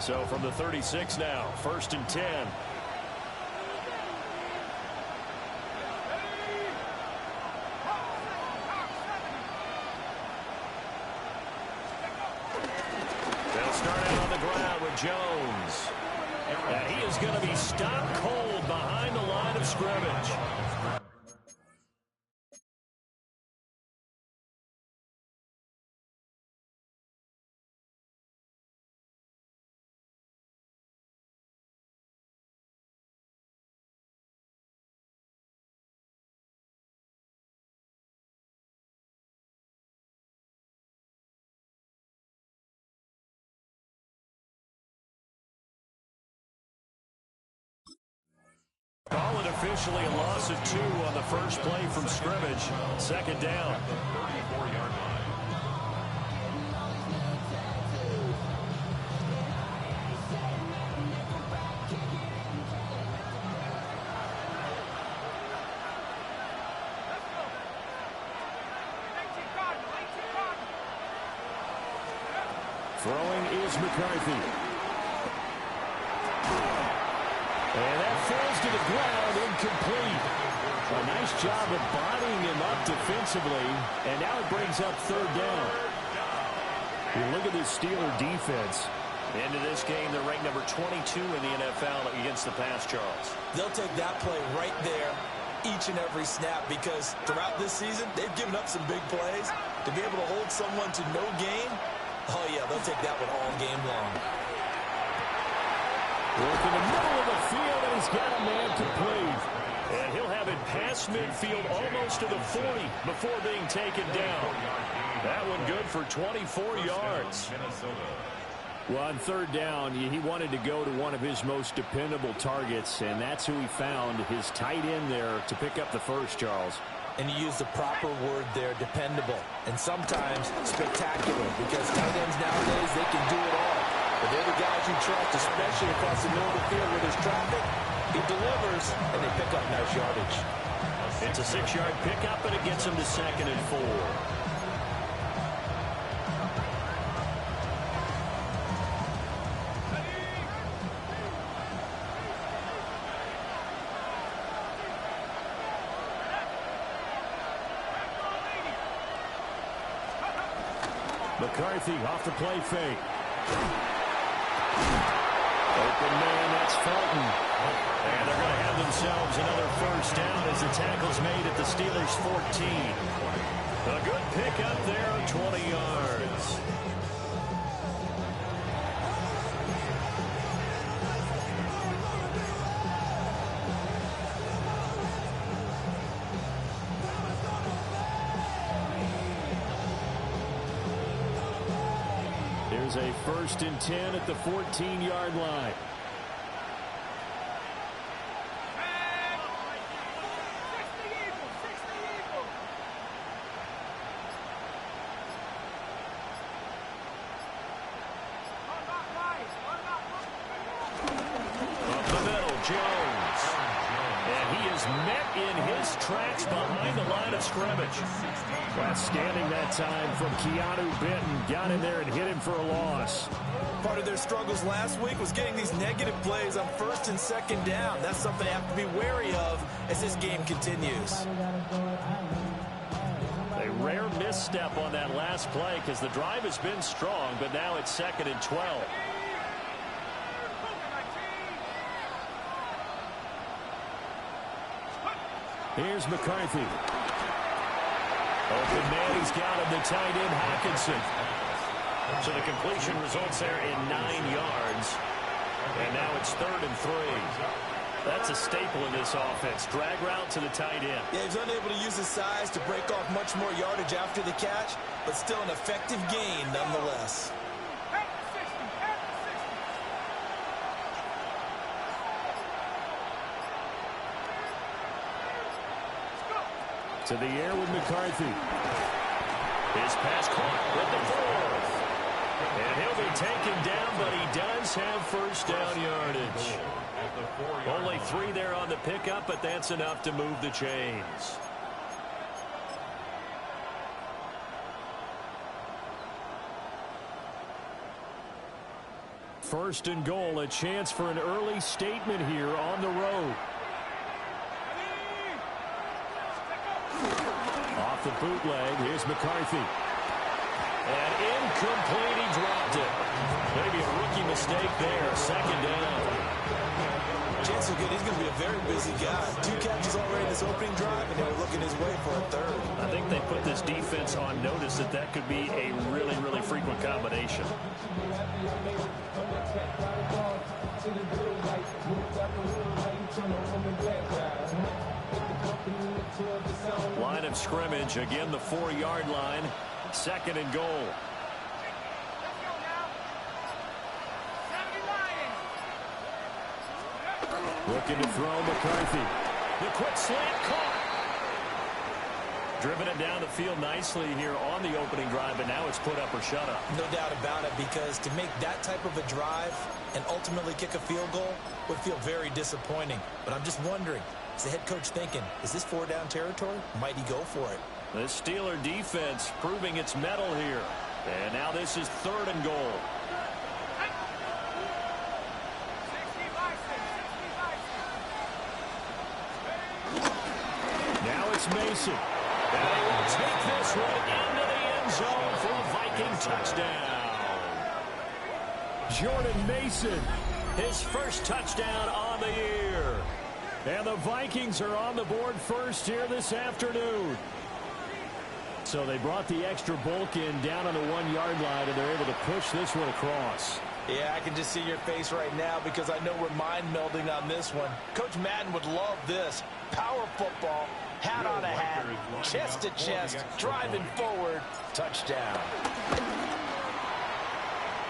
So from the 36 now, 1st and 10. They'll start out on the ground with Jones. And he is going to be stopped cold behind the line of scrimmage. Call it officially a loss of 2 on the first play from scrimmage. 2nd down. Throwing is McCarthy. And that falls to the ground, incomplete. A nice job of bodying him up defensively, and now it brings up 3rd down. You look at this Steeler defense. Into this game, they're ranked number 22 in the NFL against the pass, Charles. They'll take that play right there each and every snap because throughout this season, they've given up some big plays. To be able to hold someone to no gain, oh, yeah, they'll take that one all game long. Work in the middle of the field, and he's got a man complete. And he'll have it past midfield almost to the 40 before being taken down. That one good for 24 yards. Well, on 3rd down, he wanted to go to one of his most dependable targets, and that's who he found, his tight end there, to pick up the first, Charles. And you use the proper word there, dependable, and sometimes spectacular, because tight ends nowadays, they can do it all. But they're the guys you trust, especially across the middle of the field where there's traffic. He delivers, and they pick up nice yardage. It's a 6-yard pickup, and it gets him to 2nd and 4. McCarthy off the play fake. Open man, that's Fulton. And they're going to have themselves another 1st down as the tackle's made at the Steelers' 14. A good pickup there, 20 yards. Here's a 1st and 10 at the 14-yard line. Up the middle, Jones. And he is met in his tracks behind the line of scrimmage. Outstanding that time from Keanu Benton. Got in there and hit him for a loss. Part of their struggles last week was getting these negative plays on 1st and 2nd down. That's something they have to be wary of as this game continues. A rare misstep on that last play because the drive has been strong, but now it's 2nd and 12. Here's McCarthy. Open man, he's got him, the tight end, Hawkinson. So the completion results there in 9 yards. And now it's 3rd and 3. That's a staple in this offense. Drag route to the tight end. Yeah, he's unable to use his size to break off much more yardage after the catch, but still an effective gain nonetheless. To the air with McCarthy. His pass caught with the 4th. And he'll be taken down, but he does have 1st down yardage. Only 3 there on the pickup, but that's enough to move the chains. First and goal, a chance for an early statement here on the road. Off the bootleg, here's McCarthy. And incomplete, he dropped it. Maybe a rookie mistake there, second down. Chance is good. He's going to be a very busy guy. 2 catches already in this opening drive, and they were looking his way for a third. I think they put this defense on notice that that could be a really, really frequent combination. Line of scrimmage, again the 4-yard line, second and goal. Looking to throw McCarthy. The quick slant caught. Driven it down the field nicely here on the opening drive, but now it's put up or shut up. No doubt about it, because to make that type of a drive and ultimately kick a field goal would feel very disappointing. But I'm just wondering, is the head coach thinking, is this 4-down territory? Might he go for it? The Steeler defense proving its mettle here. And now this is third and goal. Now it's Mason. And he will take this one into the end zone for a Viking touchdown. Jordan Mason, his first touchdown on the year. And the Vikings are on the board first here this afternoon. So they brought the extra bulk in down on the 1-yard line, and they're able to push this one across. Yeah, I can just see your face right now because I know we're mind melding on this one. Coach Madden would love this. Power football, hat on a hat, chest to chest, driving forward, touchdown.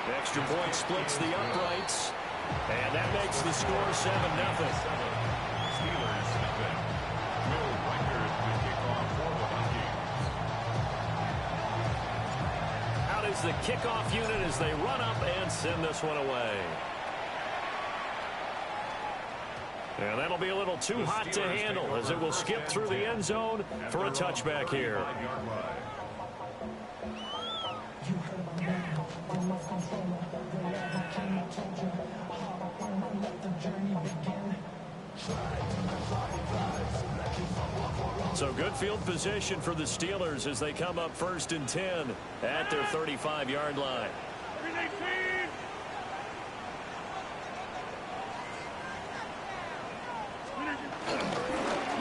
The extra point splits the uprights, and that makes the score 7-0. Out is the kickoff unit as they run up and send this one away. And that'll be a little too hot to handle as it will skip through the end zone for a touchback here. So good field position for the Steelers as they come up first and 10 at their 35-yard line.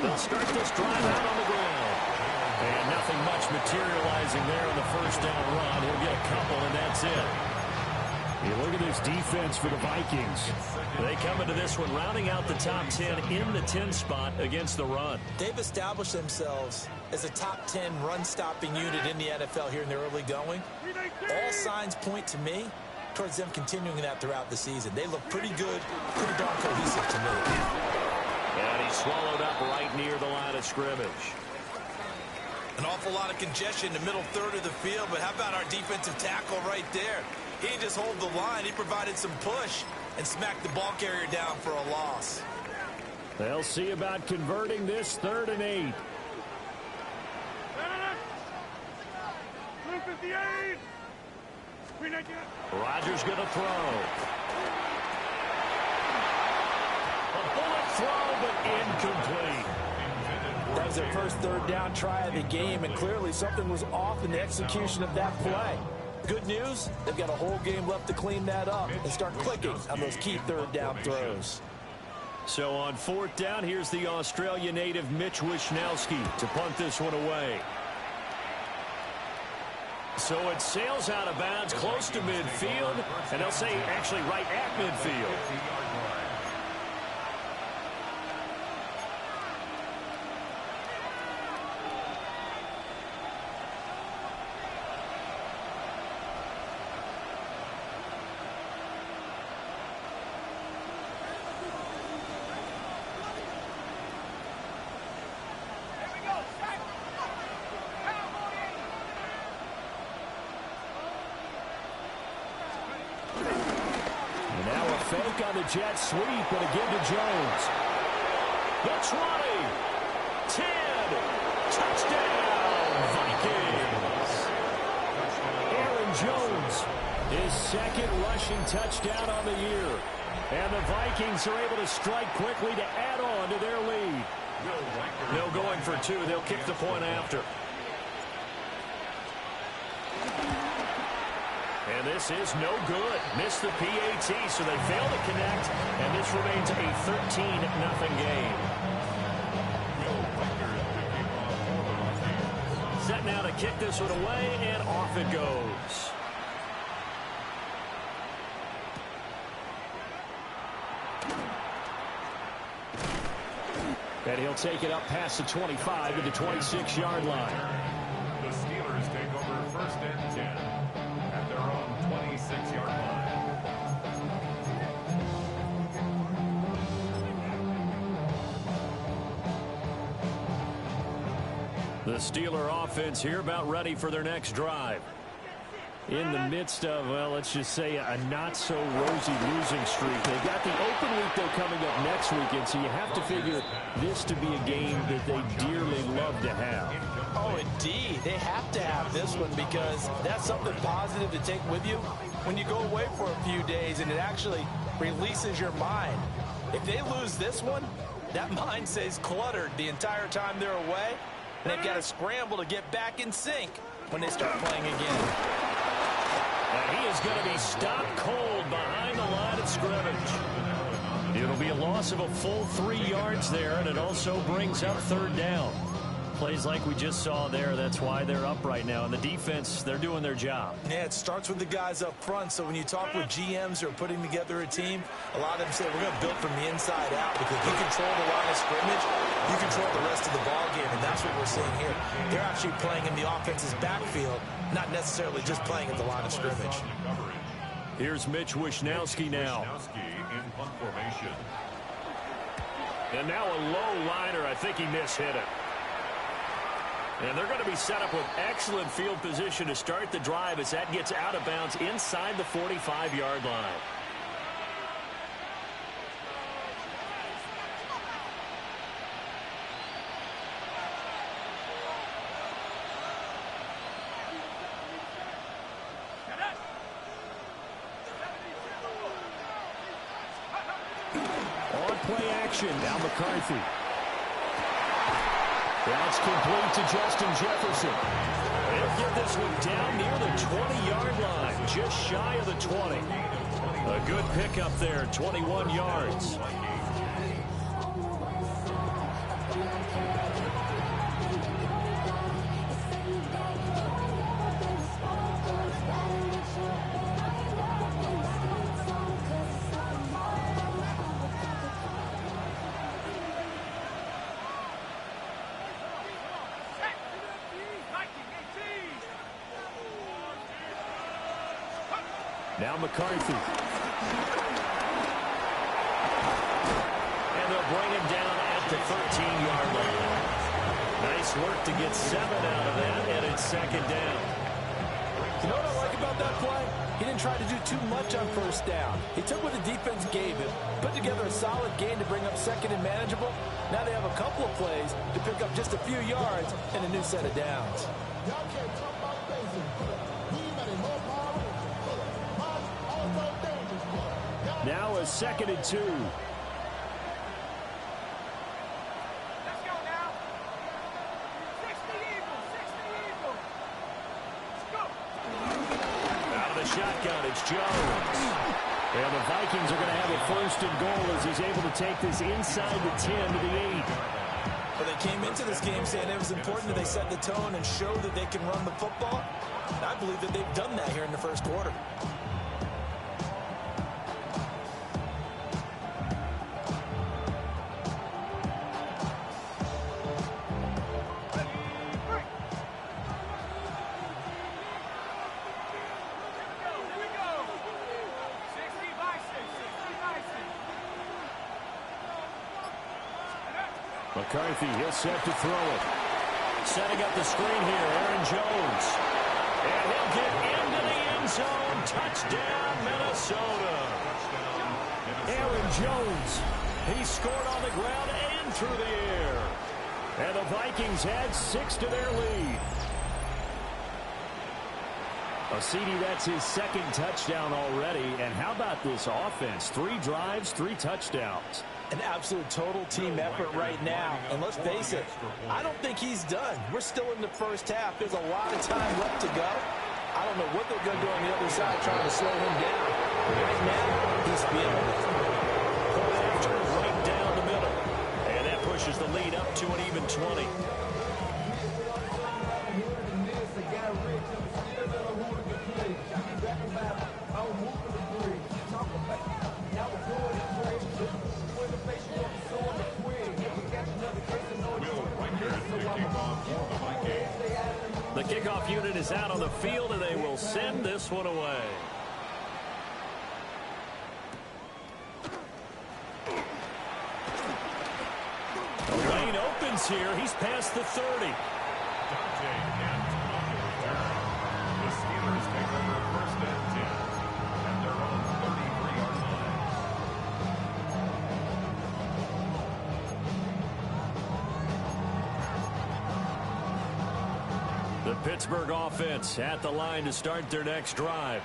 They'll start this drive out on the ground. And nothing much materializing there on the first down run. He'll get a couple, and that's it. You look at this defense for the Vikings. They come into this one rounding out the top 10 in the 10 spot against the run. They've established themselves as a top 10 run-stopping unit in the NFL here in the early going. All signs point to me towards them continuing that throughout the season. They look pretty good, pretty darn cohesive to me. And he's swallowed up right near the line of scrimmage. An awful lot of congestion in the middle third of the field, but how about our defensive tackle right there? He didn't just hold the line, he provided some push and smacked the ball carrier down for a loss. They'll see about converting this 3rd and 8. Rodgers going to throw. A bullet throw, but incomplete. That was their first 3rd down try of the game, and clearly something was off in the execution of that play. Good news, they've got a whole game left to clean that up and start clicking on those key 3rd down throws. So on 4th down, here's the Australia native Mitch Wishnowsky to punt this one away. So it sails out of bounds close to midfield, and they'll say actually right at midfield. Fake on the jet sweep, but again to Jones. The 20, 10, touchdown, Vikings. Aaron Jones His second rushing touchdown on the year. And the Vikings are able to strike quickly to add on to their lead. No going for two. They'll kick the point after. And this is no good. Missed the PAT, so they fail to connect. And this remains a 13-0 game. Set now to kick this one away, and off it goes. And he'll take it up past the 25 to the 26-yard line. The Steelers take over first and 10 at their own 26-yard line. The Steeler offense here about ready for their next drive. In the midst of, well, let's just say a not-so-rosy losing streak. They've got the open week, though, coming up next weekend, so you have to figure this to be a game that they dearly love to have. Oh, indeed. They have to have this one because that's something positive to take with you when you go away for a few days, and it actually releases your mind. If they lose this one, that mind stays cluttered the entire time they're away, and they've got to scramble to get back in sync when they start playing again. And he is going to be stopped cold behind the line of scrimmage. It'll be a loss of a full 3 yards there, and it also brings up third down. Plays like we just saw there. That's why they're up right now. And the defense, they're doing their job. Yeah, it starts with the guys up front. So when you talk with GMs who are putting together a team, a lot of them say we're going to build from the inside out because you control the line of scrimmage, you control the rest of the ball game, and that's what we're seeing here. They're actually playing in the offense's backfield, not necessarily just playing at the line of scrimmage. Here's Mitch Wishnowski now. Wishnowski in punt formation. And now a low liner. I think he mishit it. And they're going to be set up with excellent field position to start the drive as that gets out of bounds inside the 45-yard line. On play action, now McCarthy. That's complete to Justin Jefferson. They'll get this one down near the 20-yard line, just shy of the 20. A good pickup there, 21 yards. Now McCarthy. And they'll bring him down at the 13-yard line. Nice work to get 7 out of that, and it's second down. You know what I like about that play? He didn't try to do too much on first down. He took what the defense gave him, put together a solid gain to bring up second and manageable. Now they have a couple of plays to pick up just a few yards and a new set of downs. Now a 2nd and 2. Let's go now. 60 Eagles, 60 Eagles. Let's go. Out of the shotgun, it's Jones. And the Vikings are going to have a 1st and goal as he's able to take this inside the 10 to the 8. But they came into this game saying it was important that they set the tone and show that they can run the football. And I believe that they've done that here in the first quarter. McCarthy, he'll set to throw it. Setting up the screen here, Aaron Jones. And he'll get into the end zone. Touchdown, Minnesota. Aaron Jones. He scored on the ground and through the air. And the Vikings add 6 to their lead. Well, CD, that's his second touchdown already. And how about this offense? 3 drives, 3 touchdowns. An absolute total team effort right now. And let's face it, I don't think he's done. We're still in the first half. There's a lot of time left to go. I don't know what they're going to do on the other side trying to slow him down. Right now, he's feeling it. Point after right down the middle. And that pushes the lead up to an even 20. The kickoff unit is out on the field, and they will send this one away. The lane opens here. He's past the 30. The Steelers take over first and 10 at their own 33-yard line. The Pittsburgh offense at the line to start their next drive.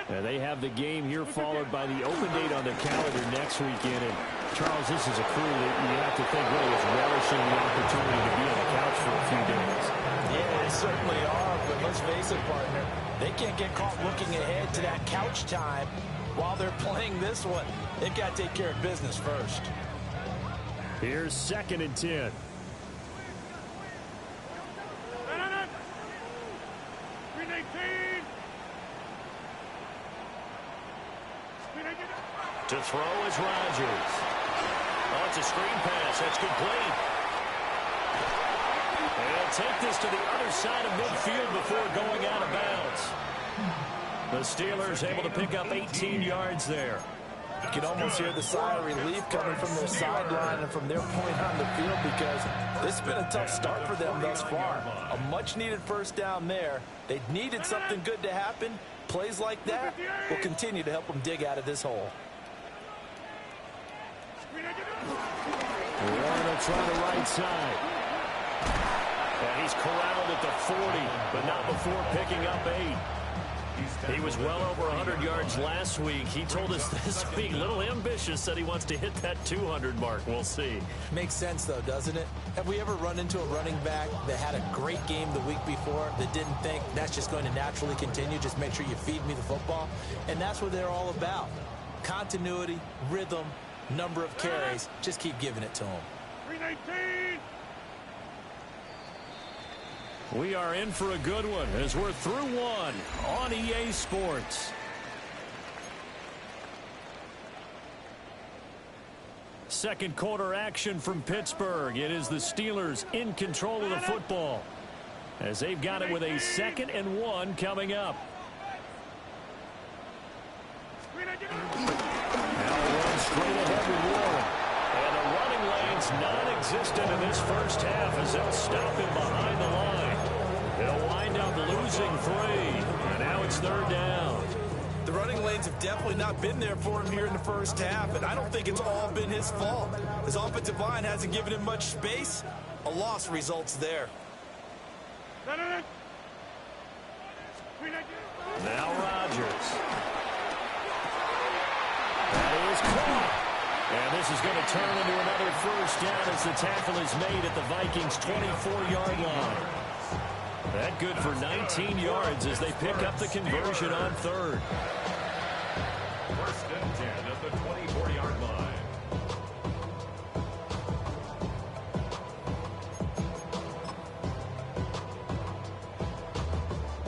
And they have the game here followed by the open date on their calendar next weekend. And Charles, this is a crew that you have to think really is relishing the opportunity to be on the couch for a few days. Yeah, they certainly are, but let's face it, partner. They can't get caught looking ahead to that couch time while they're playing this one. They've got to take care of business first. Here's 2nd and 10. To throw is Rodgers. Oh, it's a screen pass. That's complete. And take this to the other side of midfield before going out of bounds. The Steelers able to pick up 18 yards there. You can almost hear the sigh of relief coming from their sideline and from their point on the field because this has been a tough start for them thus far. A much-needed first down there. They needed something good to happen. Plays like that will continue to help them dig out of this hole. Warner trying the right side. And he's corralled at the 40, but not before picking up 8. He was well over 100 yards last week. He told us this week, a little ambitious, said he wants to hit that 200 mark. We'll see. Makes sense, though, doesn't it? Have we ever run into a running back that had a great game the week before that didn't think that's just going to naturally continue? Just make sure you feed me the football. And that's what they're all about. Continuity, rhythm, number of carries. Just keep giving it to them. 319. We are in for a good one as we're through one on EA Sports. Second quarter action from Pittsburgh. It is the Steelers in control of the football as they've got it with a 2nd and 1 coming up. Now run straight ahead with Warren. And the running lane's non-existent in this first half as they'll stop him behind the line. He'll wind up losing 3. And now it's 3rd down. The running lanes have definitely not been there for him here in the first half, and I don't think it's all been his fault. His offensive line hasn't given him much space. A loss results there. Now Rodgers. That is caught. And this is going to turn into another first down as the tackle is made at the Vikings' 24-yard line. That good for 19 yards as they pick up the conversion on 3rd. First and 10 at the 24-yard line.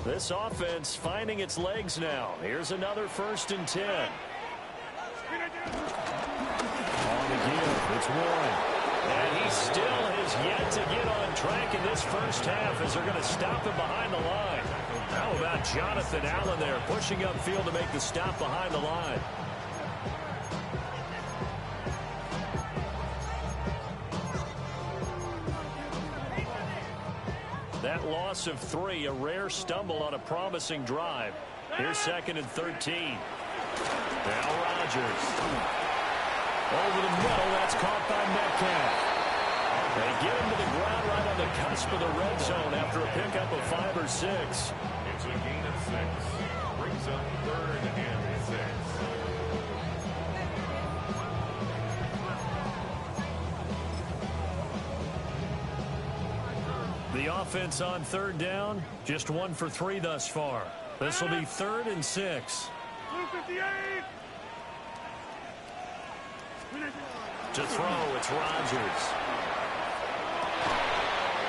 This offense finding its legs now. Here's another 1st and 10. On the give, it's Warren. And he still has yet to get on track in this first half as they're going to stop him behind the line. How about Jonathan Allen there pushing upfield to make the stop behind the line? That loss of 3, a rare stumble on a promising drive. Here's 2nd and 13. Now Rodgers. Over the middle, that's caught by Metcalf. They get him to the ground right on the cusp of the red zone after a pickup of 5 or 6. It's a gain of 6. The offense on third down, just 1 for 3 thus far. This will be 3rd and 6. To throw, it's Rodgers.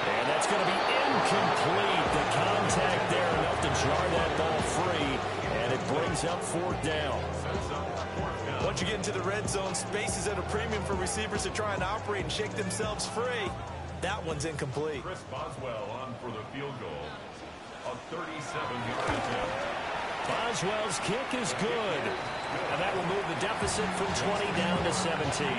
And that's going to be incomplete. The contact there enough to jar that ball free, and it brings up 4th down. Once you get into the red zone, space is at a premium for receivers to try and operate and shake themselves free. That one's incomplete. Chris Boswell on for the field goal. A 37-yard attempt. Boswell's kick is good. And that will move the deficit from 20 down to 17.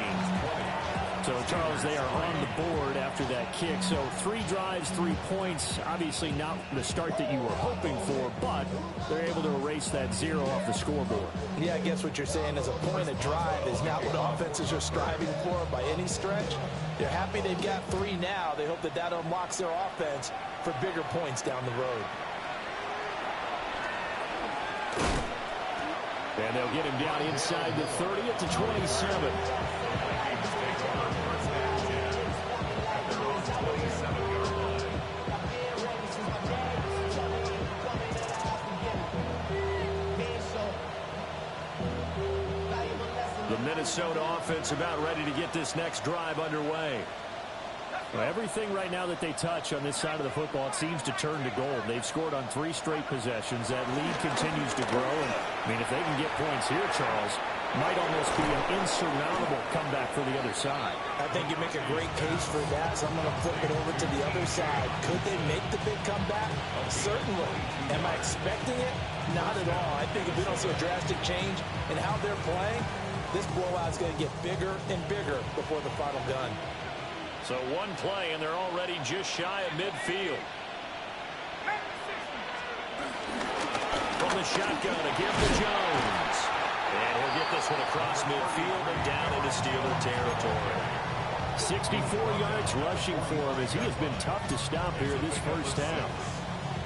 So, Charles, they are on the board after that kick. So 3 drives, 3 points. Obviously not the start that you were hoping for, but they're able to erase that 0 off the scoreboard. Yeah, I guess what you're saying is a point of drive is not what offenses are striving for by any stretch. They're happy they've got 3 now. They hope that that unlocks their offense for bigger points down the road. And they'll get him down inside the 30 to 27. The Minnesota offense about ready to get this next drive underway. Well, everything right now that they touch on this side of the football, it seems to turn to gold. They've scored on 3 straight possessions. That lead continues to grow. And, I mean, if they can get points here, Charles, might almost be an insurmountable comeback for the other side. I think you make a great case for that, so I'm going to flip it over to the other side. Could they make the big comeback? Certainly. Am I expecting it? Not at all. I think if we don't see a drastic change in how they're playing, this blowout is going to get bigger and bigger before the final gun. So 1 play, and they're already just shy of midfield. From the shotgun, a give to Jones. And he'll get this one across midfield and down into Steeler territory. 64 yards rushing for him as he has been tough to stop here this first half.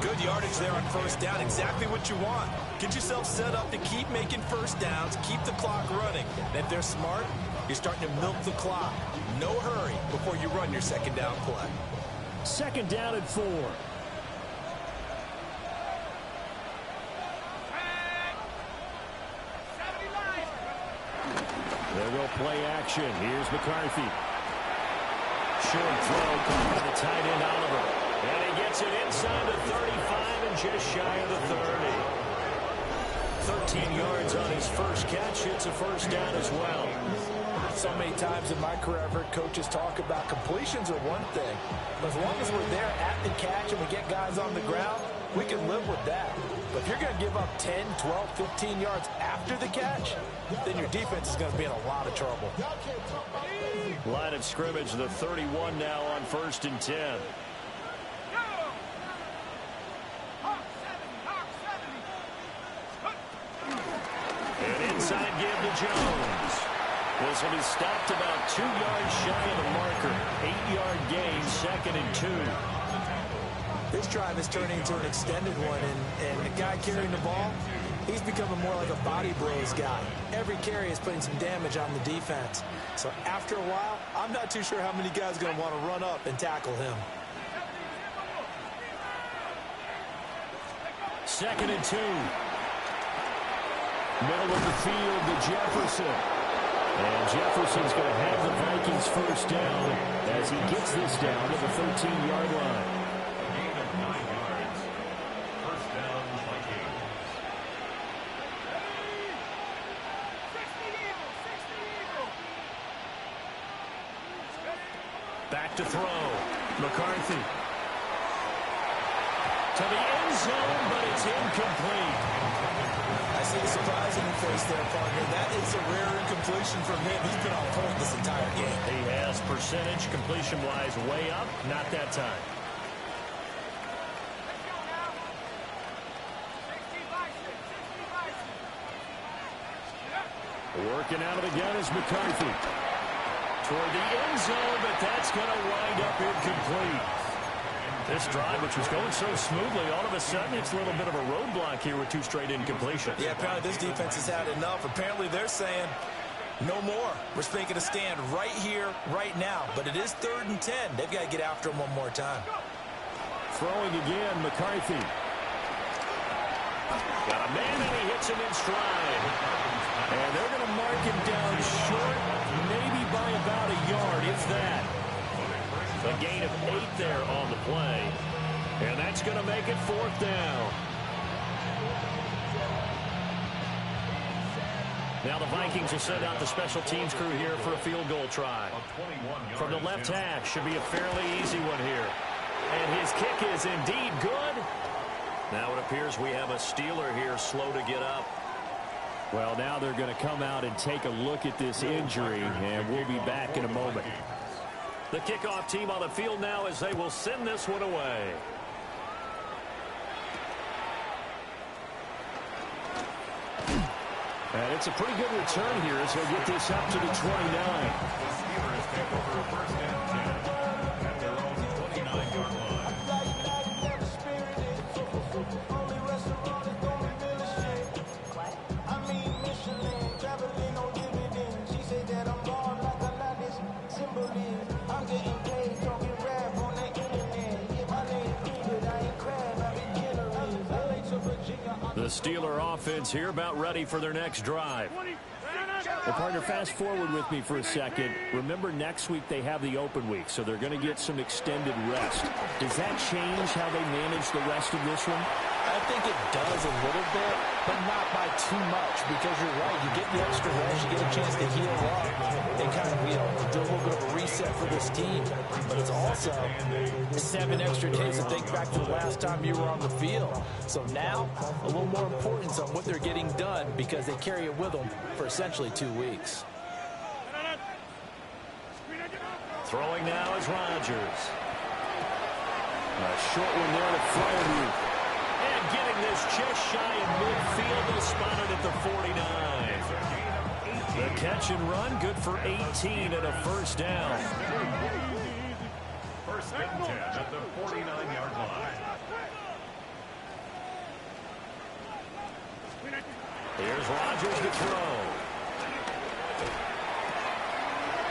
Good yardage there on first down, exactly what you want. Get yourself set up to keep making first downs, keep the clock running. And if they're smart, you're starting to milk the clock. No hurry before you run your second down play. 2nd down and 4. There go play action. Here's McCarthy. Short throw caught by the tight end Oliver. And he gets it inside the 35 and just shy of the 30. 13 yards on his first catch. It's a first down as well. So many times in my career I've heard coaches talk about completions are one thing. But as long as we're there at the catch and we get guys on the ground, we can live with that. But if you're going to give up 10, 12, 15 yards after the catch, then your defense is going to be in a lot of trouble. Line of scrimmage, the 31 now on 1st and 10. And inside give to Jones. This will be stopped about 2 yards shy of the marker. 8-yard gain, 2nd and 2. This drive is turning into an extended one, and the guy carrying the ball, he's becoming more like a body blows guy. Every carry is putting some damage on the defense. So after a while, I'm not too sure how many guys are going to want to run up and tackle him. 2nd and 2. Middle of the field to Jefferson. And Jefferson's going to have the Vikings first down as he gets this down to the 13-yard line. Gain of 9 yards. First down, Vikings. Back to throw. McCarthy. To the end zone, but it's incomplete. I see the surprise in your face there, partner. That is a rare incompletion from him. He's been on point this entire game. He has percentage completion-wise way up. Not that time. Working out of the gun is McCarthy. Toward the end zone, but that's going to wind up incomplete. This drive, which was going so smoothly, all of a sudden it's a little bit of a roadblock here with 2 straight incompletions. Yeah, apparently this defense has had enough. Apparently they're saying, no more. We're making a stand right here, right now. But it is 3rd and 10. They've got to get after him one more time. Throwing again, McCarthy. Got a man, and he hits him in stride. And they're going to mark him down short, maybe by about a yard, if that. A gain of 8 there on the play. And that's going to make it 4th down. Now the Vikings will send out the special teams crew here for a field goal try. From the left hash, should be a fairly easy one here. And his kick is indeed good. Now it appears we have a Steeler here slow to get up. Well, now they're going to come out and take a look at this injury, and we'll be back in a moment. The kickoff team on the field now as they will send this one away. And it's a pretty good return here as he'll get this up to the 29. The Steelers take over a 1st and 10 at their own 29-yard line. The Steeler offense here about ready for their next drive. Well, partner, fast forward with me for a second. Remember, next week they have the open week, so they're going to get some extended rest. Does that change how they manage the rest of this one? I think it does a little bit, but not by too much, because you're right. You get the extra rest, you get a chance to heal up and kind of, do a little bit of a reset for this team. But it's also 7 extra days to think back to the last time you were on the field. So now, a little more importance on what they're getting done because they carry it with them for essentially 2 weeks. Throwing now is Rodgers. A short one there to Freiermuth. And getting this just shy of midfield, they'll spot it at the 49. The catch and run, good for 18 and a 1st down. 1st and 10 at the 49-yard line. Here's Rodgers to throw.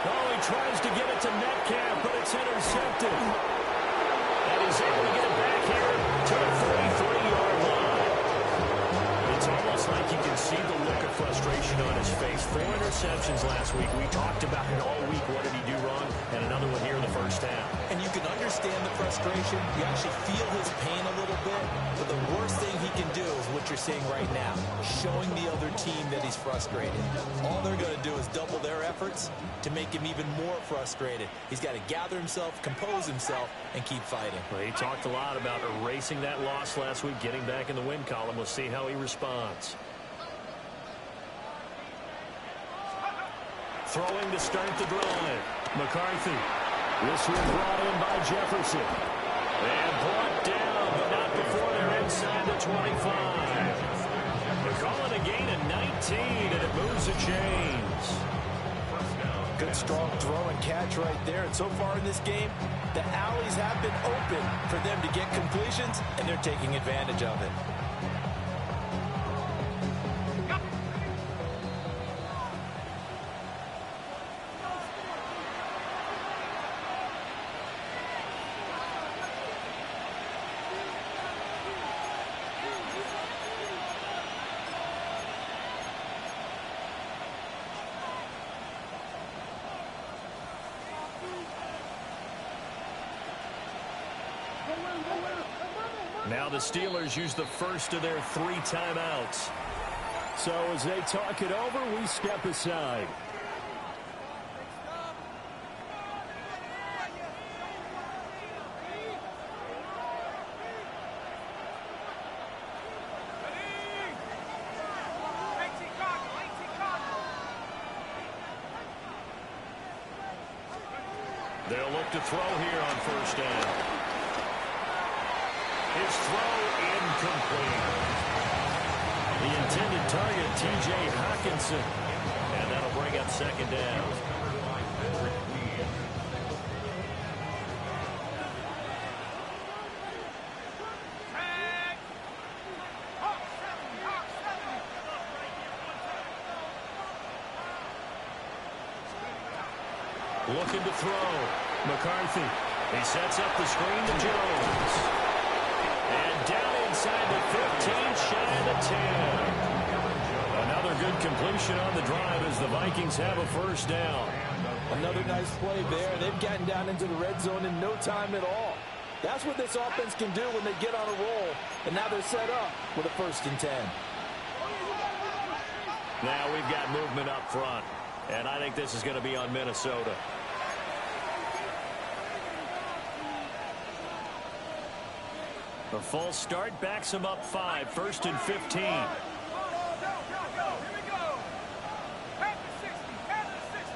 Oh, he tries to get it to Metcalf, but it's intercepted. And he's able to get it back here to the 43-yard line. It's almost like you can see the look of frustration on his face. 4 interceptions last week. We talked about it all week. What did he do wrong? And another one here in the 1st half. And you can understand the frustration. You actually feel his pain a little bit. But the worst thing he can do is what you're seeing right now, showing the other team that he's frustrated. All they're going to do is double their efforts to make him even more frustrated. He's got to gather himself, compose himself, and keep fighting. Well, he talked a lot about erasing that loss last week, getting back in the win column. We'll see how he responds. Throwing to start the drive. McCarthy. This one brought in by Jefferson. And brought down, but not before they're inside the 25. They're calling a gain of 19, and it moves the chains. Good, strong throw and catch right there. And so far in this game, the alleys have been open for them to get completions, and they're taking advantage of it. Now the Steelers use the first of their 3 timeouts. So as they talk it over, we step aside. They'll look to throw here on 1st down. His throw incomplete. The intended target, T.J. Hawkinson. And that'll bring up 2nd down. Looking to throw. McCarthy. He sets up the screen to Jones. down inside the 15, shy of the 10. Another good completion on the drive as the Vikings have a first down. Another nice play there. They've gotten down into the red zone in no time at all. That's what this offense can do when they get on a roll. And now they're set up with a 1st and 10. Now we've got movement up front. And I think this is going to be on Minnesota. The false start backs them up 5. 1st and 15. Go, here we go. At the 60, at the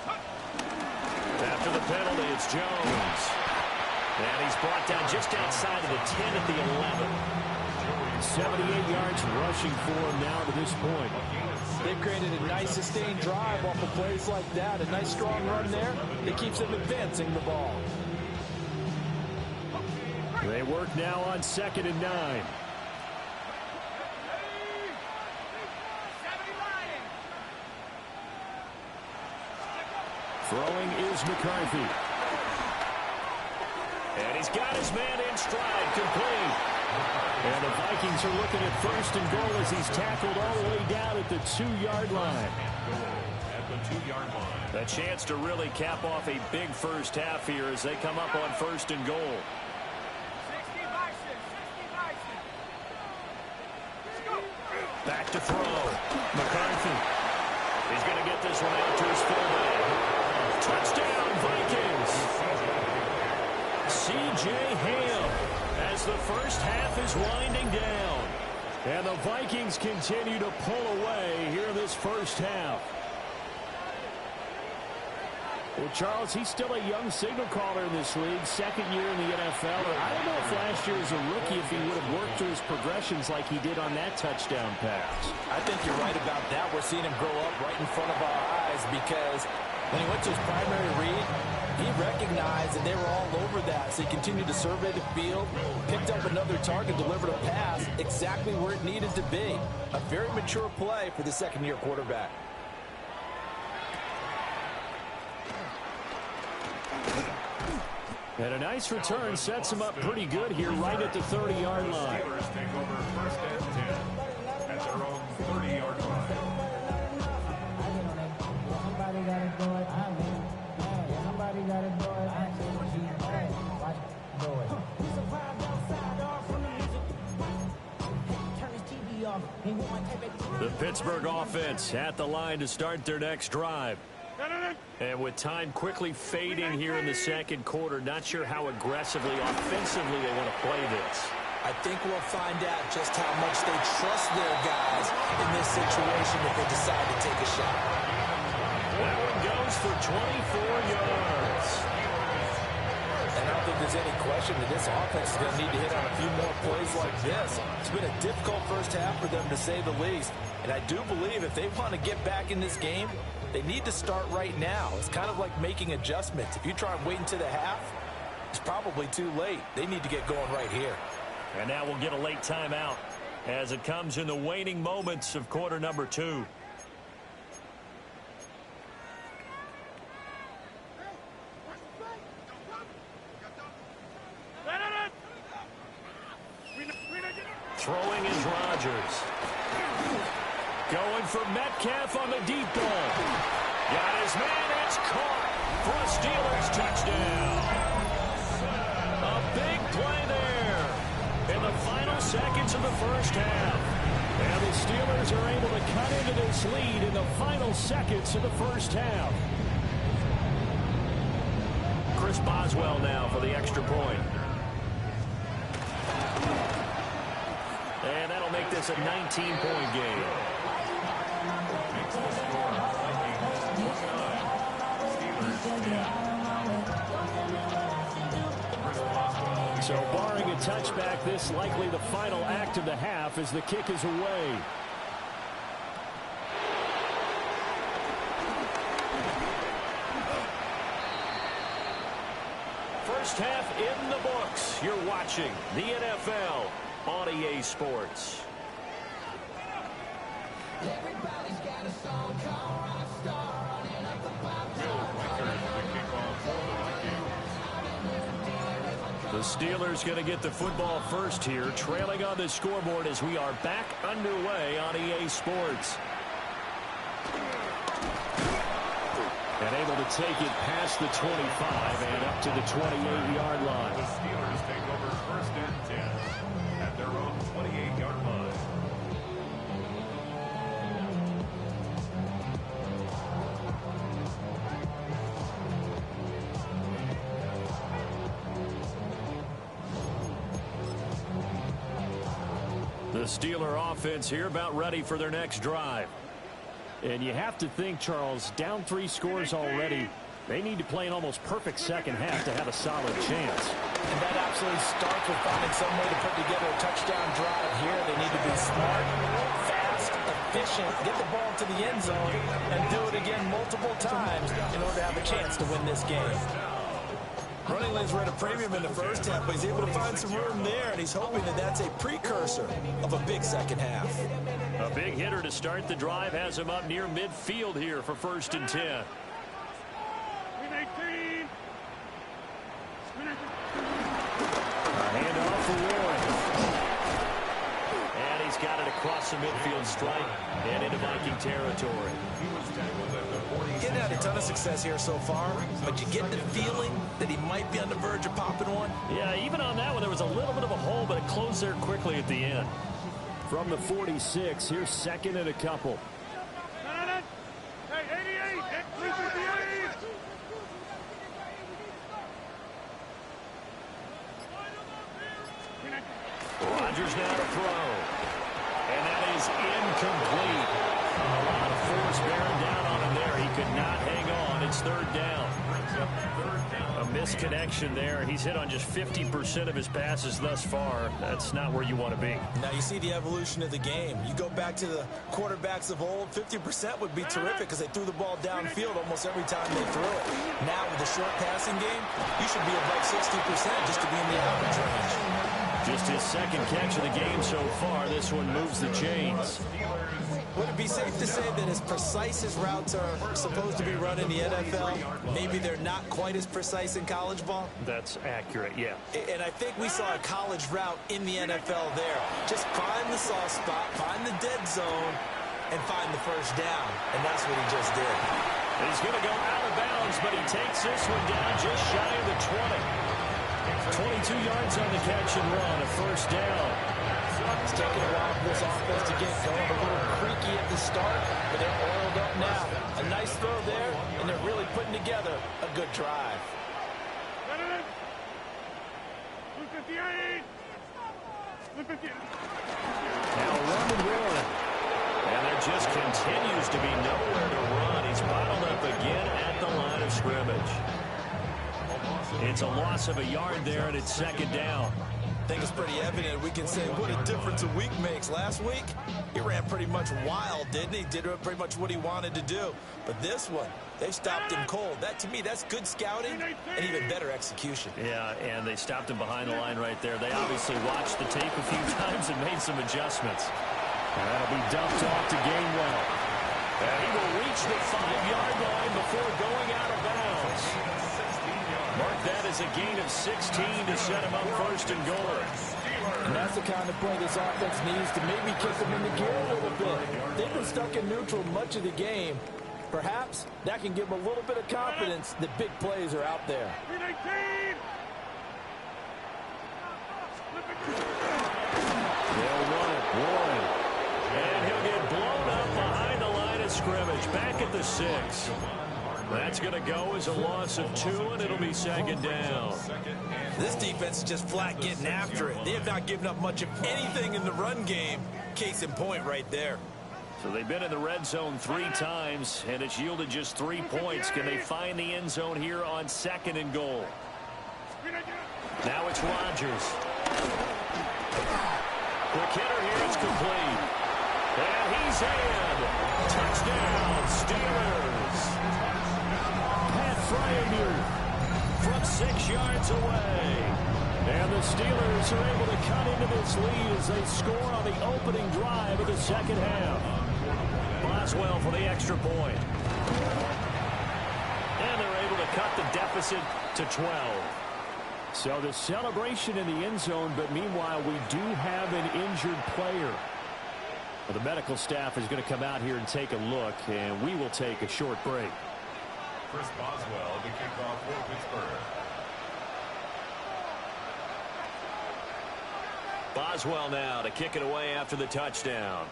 60. After the penalty, it's Jones. And he's brought down just outside of the 10 at the 11. 78 yards rushing for him now to this point. They've created a nice sustained drive off of plays like that. A nice strong run there. It keeps them advancing the ball. They work now on 2nd and 9. Throwing is McCarthy. And he's got his man in stride, complete. And the Vikings are looking at 1st and goal as he's tackled all the way down at the 2-yard line. At the 2-yard line. A chance to really cap off a big first half here as they come up on 1st and goal. 60 Bison, 60 Bison. Let's go. Back to throw. McCarthy. He's going to get this one out to his fullback. Touchdown, Vikings. C.J. Ham as the first half is winding down. And the Vikings continue to pull away here in this first half. Well, Charles, he's still a young signal caller in this league, 2nd year in the NFL. I don't know if last year as a rookie if he would have worked through his progressions like he did on that touchdown pass. I think you're right about that. We're seeing him grow up right in front of our eyes because when he went to his primary read, he recognized that they were all over that. So he continued to survey the field, picked up another target, delivered a pass exactly where it needed to be. A very mature play for the 2nd-year quarterback. And a nice return sets him up pretty good here right at the 30-yard line. Steelers take over 1st and 10 at their own 30-yard line. Somebody gotta do it. Somebody gotta do it. Do it. We survived outside off from the music. Turn his TV off. He want my tape. The Pittsburgh offense at the line to start their next drive. And with time quickly fading here in the 2nd quarter, not sure how aggressively, offensively they want to play this. I think we'll find out just how much they trust their guys in this situation if they decide to take a shot. That one goes for 24 yards. And I don't think there's any question that this offense is going to need to hit on a few more plays like this. It's been a difficult first half for them, to say the least. And I do believe if they want to get back in this game, they need to start right now. It's kind of like making adjustments. If you try and wait until the half, it's probably too late. They need to get going right here. And now we'll get a late timeout as it comes in the waning moments of quarter number 2. Throwing is Rodgers. Going for Metcalf on the deep ball. Got his man. It's caught for a Steelers touchdown. A big play there in the final seconds of the first half. And the Steelers are able to cut into this lead in the final seconds of the first half. Chris Boswell now for the extra point. And that'll make this a 19-point game. So barring a touchback, this likely the final act of the half as the kick is away. First half in the books. You're watching the NFL on EA Sports. Everybody's got a song called Rockstar running up the pop. Will Riker, the kickoff for the Vikings. The Steelers going to get the football first here, trailing on the scoreboard as we are back underway on EA Sports. And able to take it past the 25 and up to the 28-yard line. The Steelers take over first and 10 at their own 28-yard line. The Steeler offense here about ready for their next drive. And you have to think, Charles, down 3 scores already. They need to play an almost perfect second half to have a solid chance. And that absolutely starts with finding some way to put together a touchdown drive here. They need to be smart, fast, efficient, get the ball to the end zone, and do it again multiple times in order to have a chance to win this game. Running lanes were at a premium in the first half, but he's able to find some room there, and he's hoping that that's a precursor of a big second half. A big hitter to start the drive has him up near midfield here for first and 10. A handoff for Warren. And he's got it across the midfield stripe and into Viking territory. Getting had a ton of success here so far, but you get the feeling that he might be on the verge of popping one. Yeah, even on that one, there was a little bit of a hole, but it closed there quickly at the end. From the 46, here's second and a couple. Hey, 88! 358! Rodgers now to throw. And that is incomplete. A lot of force bearing down on him there. He could not hang on. It's third down. A misconnection there. He's hit on just 50% of his passes thus far. That's not where you want to be. Now you see the evolution of the game. You go back to the quarterbacks of old, 50% would be terrific because they threw the ball downfield almost every time they threw it. Now with the short passing game, you should be above 60% just to be in the average range. Just his second catch of the game so far. This one moves the chains. Would it be safe to say that as precise as routes are supposed to be run in the NFL, maybe they're not quite as precise in college ball? That's accurate, yeah. And I think we saw a college route in the NFL there. Just find the soft spot, find the dead zone, and find the first down. And that's what he just did. He's going to go out of bounds, but he takes this one down just shy of the 20. 22 yards on the catch and run, a first down. It's taking a while for this offense to get going. A little creaky at the start, but they're oiled up now. A nice throw there, and they're really putting together a good drive. 258! 258! Now running Warren. And there just continues to be nowhere to run. He's bottled up again at the line of scrimmage. It's a loss of a yard there, and it's second down. I think it's pretty evident. We can say what a difference a week makes. Last week, he ran pretty much wild, didn't he? Did pretty much what he wanted to do. But this one, they stopped him cold. That, to me, that's good scouting and even better execution. Yeah, and they stopped him behind the line right there. They obviously watched the tape a few times and made some adjustments. And that'll be dumped off to Gainwell. And he will reach the 5-yard line before going out of bounds. Mark that as a gain of 16 to set him up first and goal. And that's the kind of play this offense needs to maybe kick them in the gear a little bit. They've been stuck in neutral much of the game. Perhaps that can give them a little bit of confidence that big plays are out there. They'll run it. Warren. And he'll get blown up behind the line of scrimmage. Back at the 6. That's going to go as a loss of 2, and it'll be second down. This defense is just flat getting after it. They have not given up much of anything in the run game. Case in point right there. So they've been in the red zone 3 times, and it's yielded just 3 points. Can they find the end zone here on second and goal? Now it's Rodgers. Quick hitter here, it's complete. And he's in. Touchdown, Steelers. Freiermuth from 6 yards away. And the Steelers are able to cut into this lead as they score on the opening drive of the second half. Boswell for the extra point. And they're able to cut the deficit to 12. So the celebration in the end zone, but meanwhile we do have an injured player. Well, the medical staff is going to come out here and take a look, and we will take a short break. Chris Boswell to kick off for Pittsburgh. Boswell now to kick it away after the touchdown.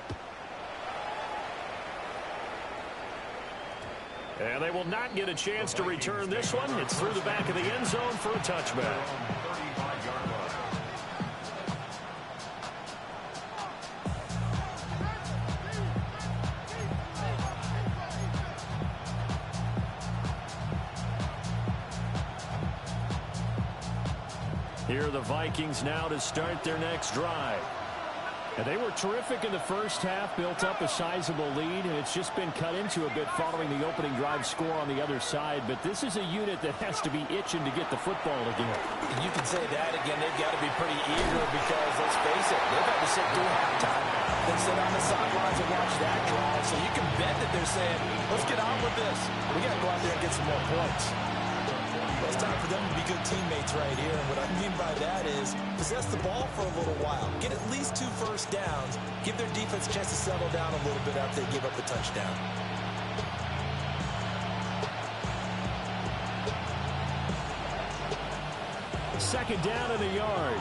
And they will not get a chance to return this one. It's through the back of the end zone for a touchback. Here are the Vikings now to start their next drive. And they were terrific in the first half, built up a sizable lead, and it's just been cut into a bit following the opening drive score on the other side. But this is a unit that has to be itching to get the football again. And you can say that again. They've got to be pretty eager because, let's face it, they've had to sit through halftime, then sit on the sidelines and watch that drive. So you can bet that they're saying, let's get on with this. We got to go out there and get some more points. It's time for them to be good teammates right here. And what I mean by that is possess the ball for a little while. Get at least 2 first downs. Give their defense a chance to settle down a little bit after they give up a touchdown. Second down in the yard.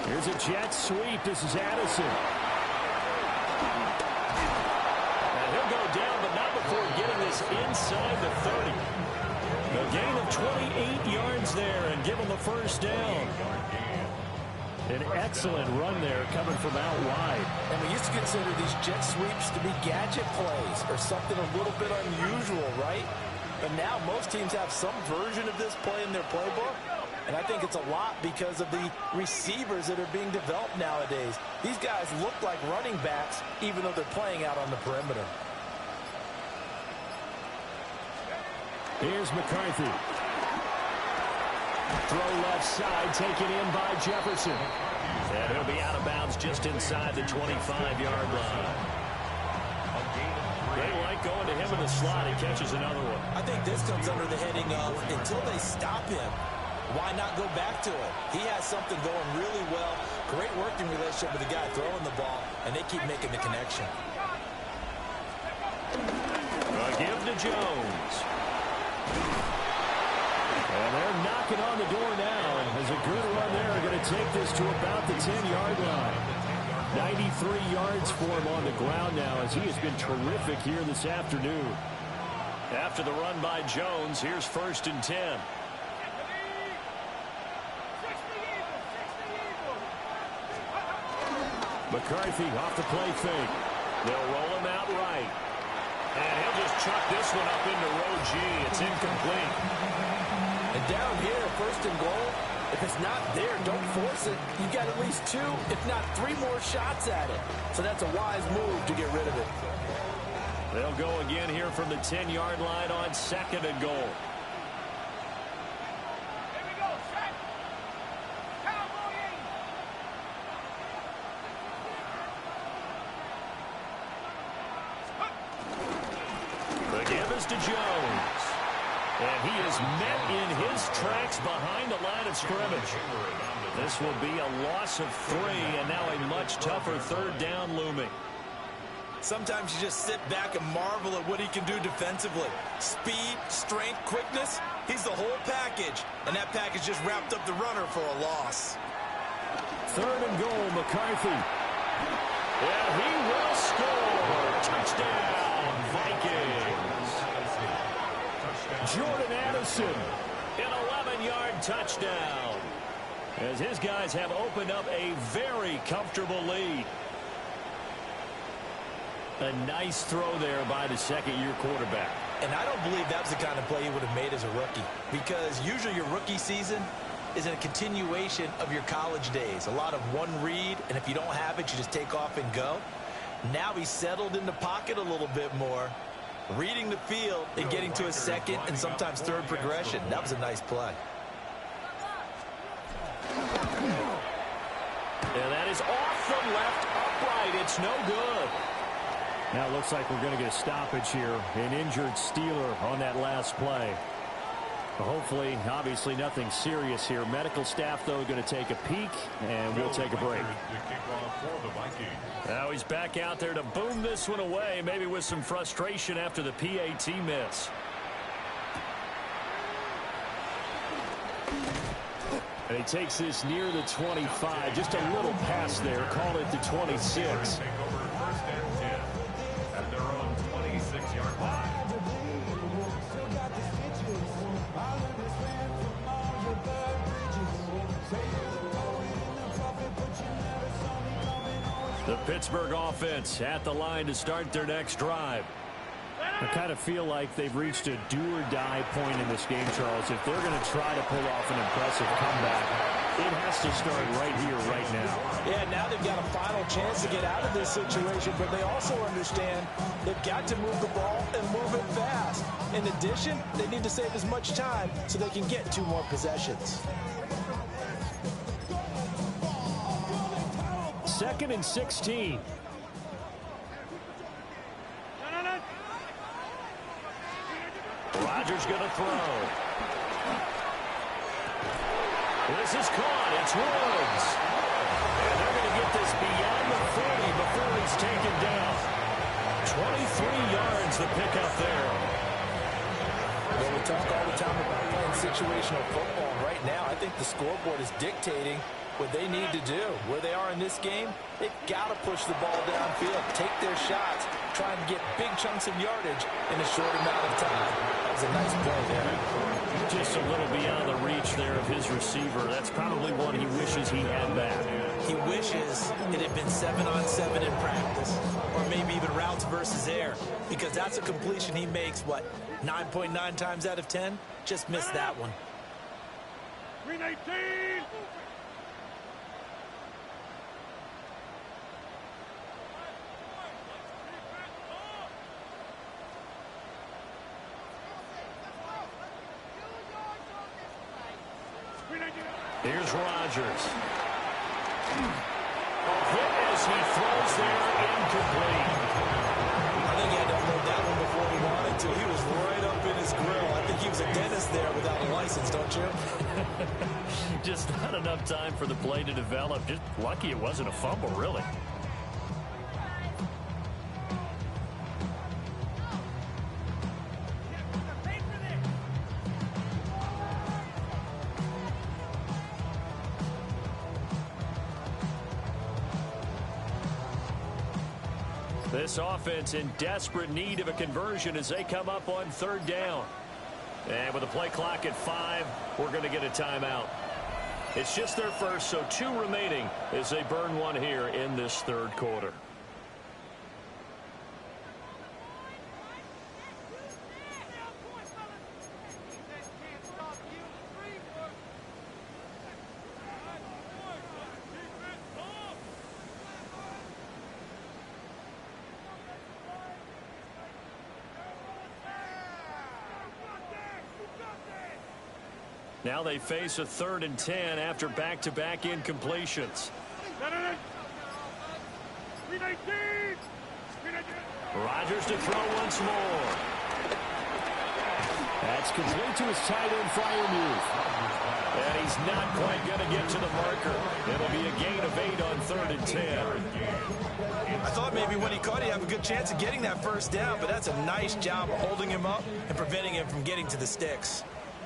Here's a jet sweep. This is Addison. And he'll go down, but not before getting this inside the 30. A gain of 28 yards there and give him the first down. An excellent run there coming from out wide. And we used to consider these jet sweeps to be gadget plays or something a little bit unusual, right? But now most teams have some version of this play in their playbook. And I think it's a lot because of the receivers that are being developed nowadays. These guys look like running backs even though they're playing out on the perimeter. Here's McCarthy. Throw left side, taken in by Jefferson. And he'll be out of bounds just inside the 25-yard line. They like going to him in the slot. He catches another one. I think this comes under the heading of until they stop him, why not go back to it? He has something going really well. Great working relationship with the guy throwing the ball, and they keep making the connection. A give to Jones. And they're knocking on the door now. As a good run there, going to take this to about the 10-yard line. 93 yards for him on the ground now as he has been terrific here this afternoon. After the run by Jones, here's 1st and 10. McCarthy off the play fake. They'll roll him out right. And he'll just chuck this one up into row G. It's incomplete. And down here, 1st and goal, if it's not there, don't force it. You've got at least 2, if not 3 more shots at it. So that's a wise move to get rid of it. They'll go again here from the 10-yard line on 2nd and goal. To Jones. And he is met in his tracks behind the line of scrimmage. This will be a loss of 3 and now a much tougher 3rd down looming. Sometimes you just sit back and marvel at what he can do defensively. Speed, strength, quickness, he's the whole package. And that package just wrapped up the runner for a loss. 3rd and goal, McCarthy. And he will score. Touchdown, Vikings. Jordan Addison. An 11-yard touchdown. As his guys have opened up a very comfortable lead. A nice throw there by the 2nd-year quarterback. And I don't believe that's the kind of play he would have made as a rookie. Because usually your rookie season is a continuation of your college days. A lot of one read, and if you don't have it, you just take off and go. Now he's settled in the pocket a little bit more, reading the field and getting to a 2nd and sometimes 3rd progression. That was a nice play. is off the left upright. It's no good. Now it looks like we're going to get a stoppage here. An injured Steeler on that last play. Hopefully, obviously, nothing serious here. Medical staff, though, going to take a peek, and we'll take a break. Now he's back out there to boom this one away, maybe with some frustration after the PAT miss. And he takes this near the 25. Just a little pass there. Call it the 26. Take over first and 10 at their own 26-yard line. The Pittsburgh offense at the line to start their next drive. I kind of feel like they've reached a do-or-die point in this game, Charles. If they're going to try to pull off an impressive comeback, it has to start right here, right now. Yeah, now they've got a final chance to get out of this situation, but they also understand they've got to move the ball and move it fast. In addition, they need to save as much time so they can get 2 more possessions. 2nd and 16. Rodgers going to throw. This is caught. It's Woods. And they're going to get this beyond the 40 before he's taken down. 23 yards the pickup there. Well, we talk all the time about playing situational football. Right now, I think the scoreboard is dictating what they need to do. Where they are in this game, they've got to push the ball downfield, take their shots, try and get big chunks of yardage in a short amount of time. That was a nice play there. Just a little beyond the reach there of his receiver. That's probably one he wishes he had back. He wishes it had been 7-on-7 in practice, or maybe even routes versus air, because that's a completion he makes, what, 9.9 times out of 10? Just missed that one. 319! Here's Rodgers. Hit as he throws there, incomplete. I think he had to unload that one before he wanted to. He was right up in his grill. I think he was a dentist there without a license, don't you? Just not enough time for the play to develop. Just lucky it wasn't a fumble, really. This offense in desperate need of a conversion as they come up on 3rd down. And with the play clock at 5, we're going to get a timeout. It's just their first, so 2 remaining as they burn one here in this 3rd quarter. Now they face a 3rd and 10 after back-to-back incompletions. Rodgers to throw once more. That's complete to his tight end Freiermuth. And he's not quite going to get to the marker. It'll be a gain of 8 on 3rd and 10. I thought maybe when he caught it, he'd have a good chance of getting that first down, but that's a nice job of holding him up and preventing him from getting to the sticks.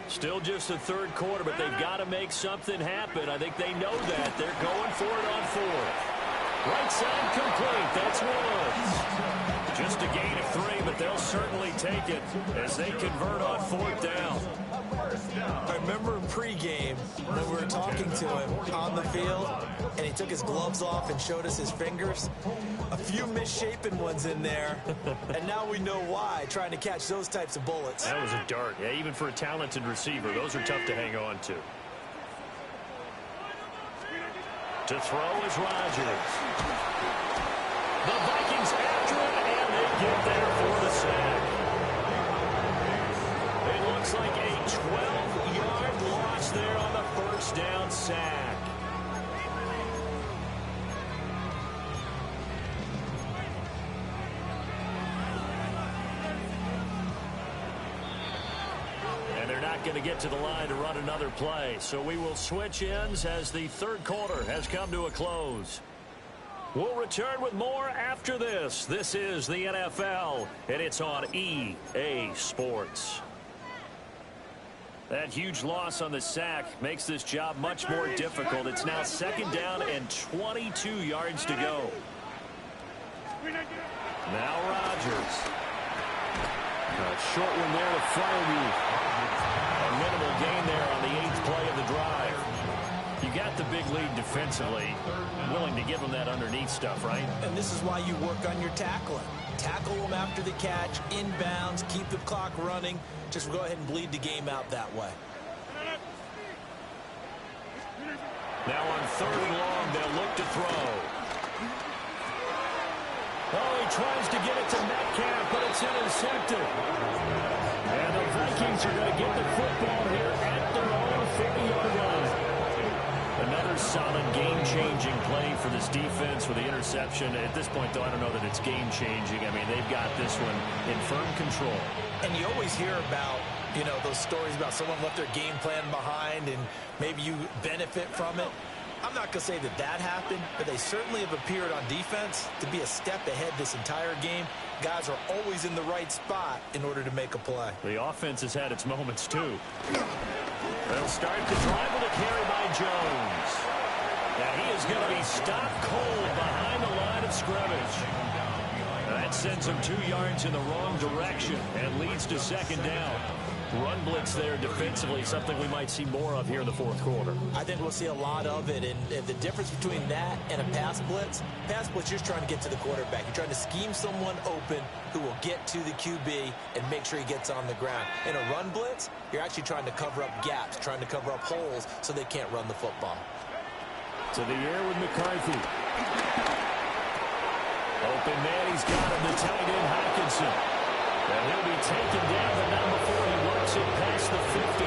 Still just the 3rd quarter, but they've got to make something happen. I think they know that. They're going for it on 4th. Right side complete. That's Woods. Just a gain of 3, but they'll certainly take it as they convert on 4th down. I remember in pregame when we were talking to him on the field, and he took his gloves off and showed us his fingers. A few misshapen ones in there, and now we know why, trying to catch those types of bullets. That was a dart. Yeah, even for a talented receiver, those are tough to hang on to. To throw is Rodgers. The Vikings after him, and they get there for the sack. It looks like a 12-yard loss there on the 1st down sack. not going to get to the line to run another play. So we will switch ends as the third quarter has come to a close. We'll return with more after this. This is the NFL, and it's on EA Sports. That huge loss on the sack makes this job much more difficult. It's now 2nd down and 22 yards to go. Now Rodgers. A short one there to Freiermuth. A minimal gain there on the 8th play of the drive. You got the big lead defensively. Willing to give them that underneath stuff, right? And this is why you work on your tackling. Tackle them after the catch, inbounds, keep the clock running. Just go ahead and bleed the game out that way. Now on 3rd and long, they'll look to throw. Oh, he tries to get it to Metcalf, but it's intercepted. And the Vikings are going to get the football here at their own 50-yard line. Another solid game-changing play for this defense with the interception. At this point, though, I don't know that it's game-changing. I mean, they've got this one in firm control. And you always hear about, you know, those stories about someone left their game plan behind and maybe you benefit from it. I'm not going to say that that happened, but they certainly have appeared on defense to be a step ahead this entire game. Guys are always in the right spot in order to make a play. The offense has had its moments, too. They'll start the drive with a carry by Jones. Now he is going to be stopped cold behind the line of scrimmage. That sends him 2 yards in the wrong direction and leads to 2nd down. Run blitz there defensively, something we might see more of here in the 4th quarter. I think we'll see a lot of it, and the difference between that and a pass blitz, you're just trying to get to the quarterback. You're trying to scheme someone open who will get to the QB and make sure he gets on the ground. In a run blitz, you're actually trying to cover up gaps, trying to cover up holes so they can't run the football. To the air with McCarthy. Open man, he's got him, the tight end Hockenson. And he'll be taken down, but not before he works it past the 50.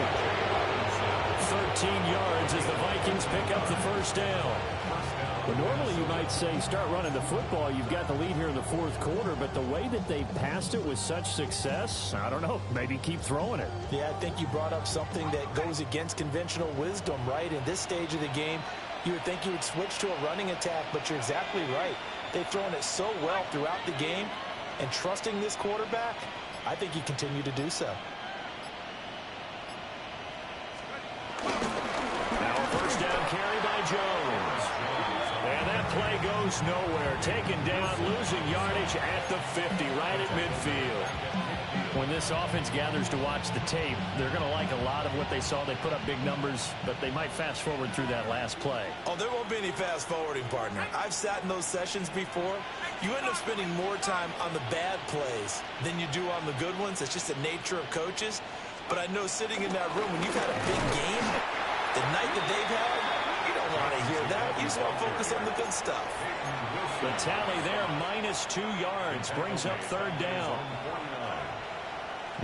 13 yards as the Vikings pick up the 1st down. Well, normally you might say start running the football. You've got the lead here in the 4th quarter, but the way that they passed it with such success, I don't know, maybe keep throwing it. Yeah, I think you brought up something that goes against conventional wisdom, right? In this stage of the game, you would think you would switch to a running attack, but you're exactly right. They've thrown it so well throughout the game, and trusting this quarterback, I think you continue to do so. Now a 1st down carry by Jones. And that play goes nowhere. Taken down, losing yardage at the 50, right at midfield. When this offense gathers to watch the tape, they're going to like a lot of what they saw. They put up big numbers, but they might fast forward through that last play. Oh, there won't be any fast forwarding, partner. I've sat in those sessions before. You end up spending more time on the bad plays than you do on the good ones. It's just the nature of coaches. But I know sitting in that room, when you've had a big game, the night that they've had, you don't want to hear that. You just want to focus on the good stuff. The tally there, -2 yards, brings up 3rd down.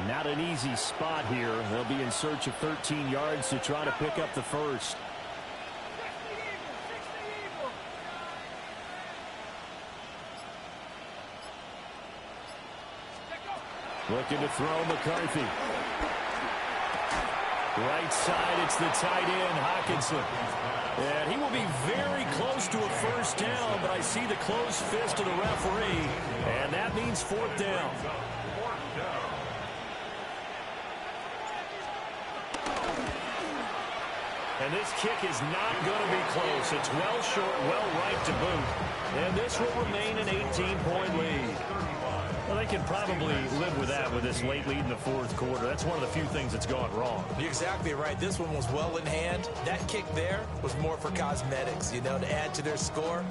Not an easy spot here. They'll be in search of 13 yards to try to pick up the 1st. Looking to throw McCarthy. Right side, it's the tight end, Hockenson. And he will be very close to a 1st down, but I see the closed fist of the referee, and that means 4th down. And this kick is not going to be close. It's well short, well right to boot. And this will remain an 18-point lead. Well, they can probably live with that with this late lead in the 4th quarter. That's one of the few things that's gone wrong. You're exactly right. This one was well in hand. That kick there was more for cosmetics, you know, to add to their score.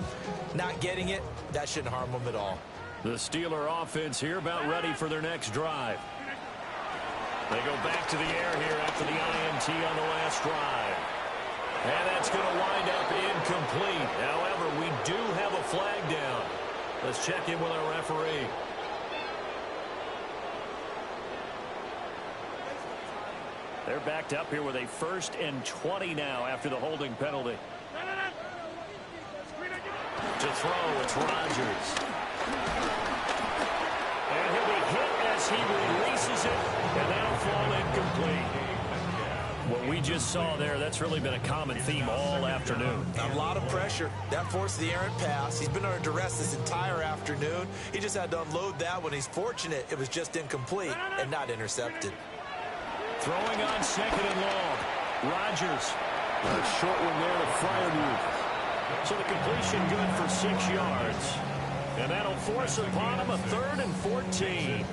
Not getting it, that shouldn't harm them at all. The Steeler offense here about ready for their next drive. They go back to the air here after the INT on the last drive. And that's going to wind up incomplete. However, we do have a flag down. Let's check in with our referee. They're backed up here with a 1st and 20 now after the holding penalty. To throw, it's Rodgers. And he'll be hit as he releases it, and that'll fall incomplete. What we just saw there, that's really been a common theme all afternoon. A lot of pressure. That forced the errant pass. He's been under duress this entire afternoon. He just had to unload that one. He's fortunate it was just incomplete and not intercepted. Throwing on second and long. Rodgers. A short one there to Freiermuth. So the completion good for 6 yards. And that'll force upon him a 3rd and 14.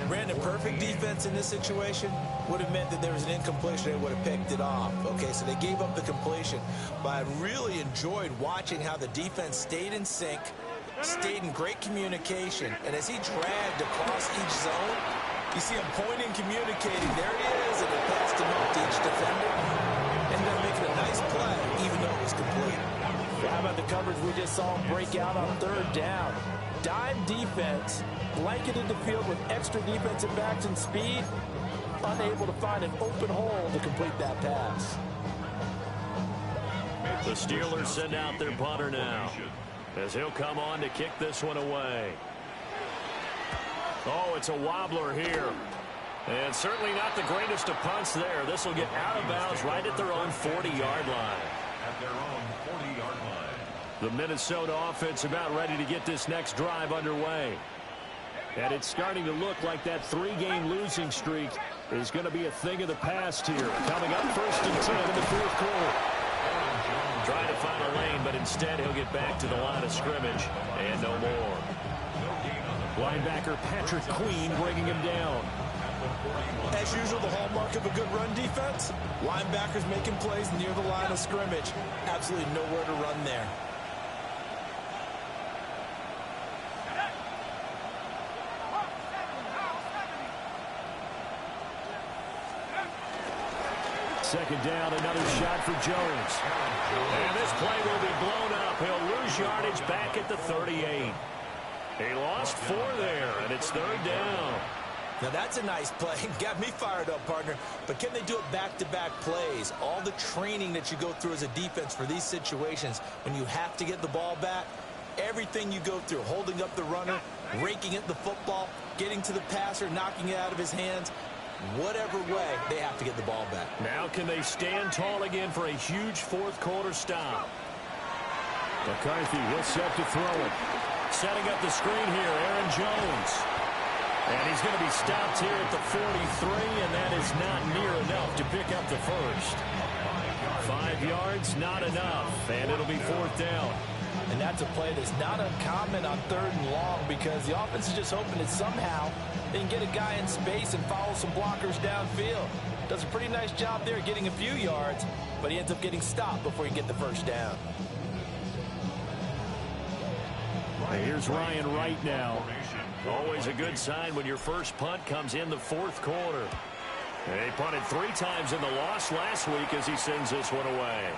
Brandon, perfect defense in this situation would have meant that there was an incompletion. They would have picked it off. Okay, so they gave up the completion. But I really enjoyed watching how the defense stayed in sync, stayed in great communication. And as he dragged across each zone, you see him pointing, communicating. There it is, and it passed him up to each defender. Ended up making a nice play, even though it was complete. How about the coverage we just saw him break out on 3rd down? Dime defense, blanketed the field with extra defensive backs and speed, unable to find an open hole to complete that pass. The Steelers send out their punter now, as he'll come on to kick this one away. Oh, it's a wobbler here. And certainly not the greatest of punts there. This will get out of bounds right at their own 40-yard line. At their own 40-yard line. The Minnesota offense about ready to get this next drive underway. And it's starting to look like that 3-game losing streak is going to be a thing of the past here. Coming up 1st and 10 in the 4th quarter. Trying to find a lane, but instead he'll get back to the line of scrimmage and no more. Linebacker Patrick Queen bringing him down. As usual, the hallmark of a good run defense, linebackers making plays near the line of scrimmage. Absolutely nowhere to run there. Second down, another shot for Jones. And this play will be blown up. He'll lose yardage back at the 38. He lost 4 there, and it's 3rd down. Now that's a nice play. Got me fired up, partner. But can they do it back-to-back plays? All the training that you go through as a defense for these situations, when you have to get the ball back, everything you go through, holding up the runner, raking at the football, getting to the passer, knocking it out of his hands, whatever way, they have to get the ball back. Now can they stand tall again for a huge 4th quarter stop? McCarthy, he'll set to throw it. Setting up the screen here, Aaron Jones. And he's going to be stopped here at the 43, and that is not near enough to pick up the first. 5 yards, not enough, and it'll be 4th down. And that's a play that's not uncommon on 3rd and long because the offense is just hoping that somehow they can get a guy in space and follow some blockers downfield. Does a pretty nice job there getting a few yards, but he ends up getting stopped before he can get the first down. Here's Ryan Wright now. Always a good sign when your first punt comes in the 4th quarter. And he punted 3 times in the loss last week as he sends this one away.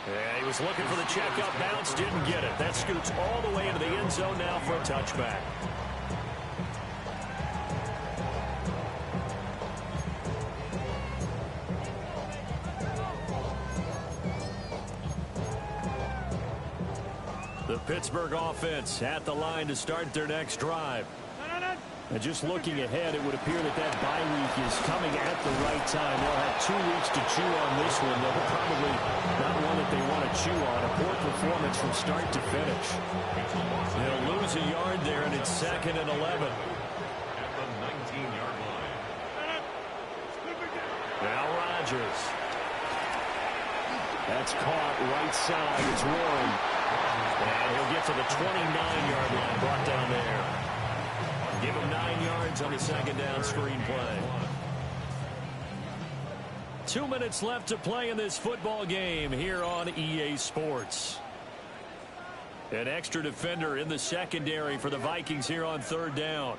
Yeah, he was looking for the check-up bounce, didn't get it. That scoots all the way into the end zone now for a touchback. The Pittsburgh offense at the line to start their next drive. And just looking ahead, it would appear that that bye week is coming at the right time. They'll have 2 weeks to chew on this one. They'll probably not one that they want to chew on. A poor performance from start to finish. They'll lose a yard there, and it's 2nd and 11. At the 19-yard line. Now Rodgers. That's caught right side. It's Warren. And he'll get to the 29-yard line, brought down there. Give him 9 yards on the 2nd down screen play. 2 minutes left to play in this football game here on EA Sports. An extra defender in the secondary for the Vikings here on 3rd down.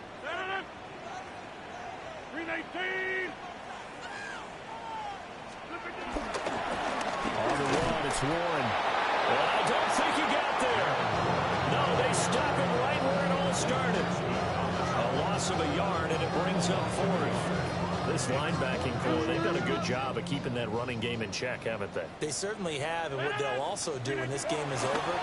319. On the run, it's Warren. Well, I don't think he got there. No, they stop him right where it all started. A loss of a yard, and it brings up 4th. This linebacking core, they've done a good job of keeping that running game in check, haven't they? They certainly have, and what they'll also do when this game is over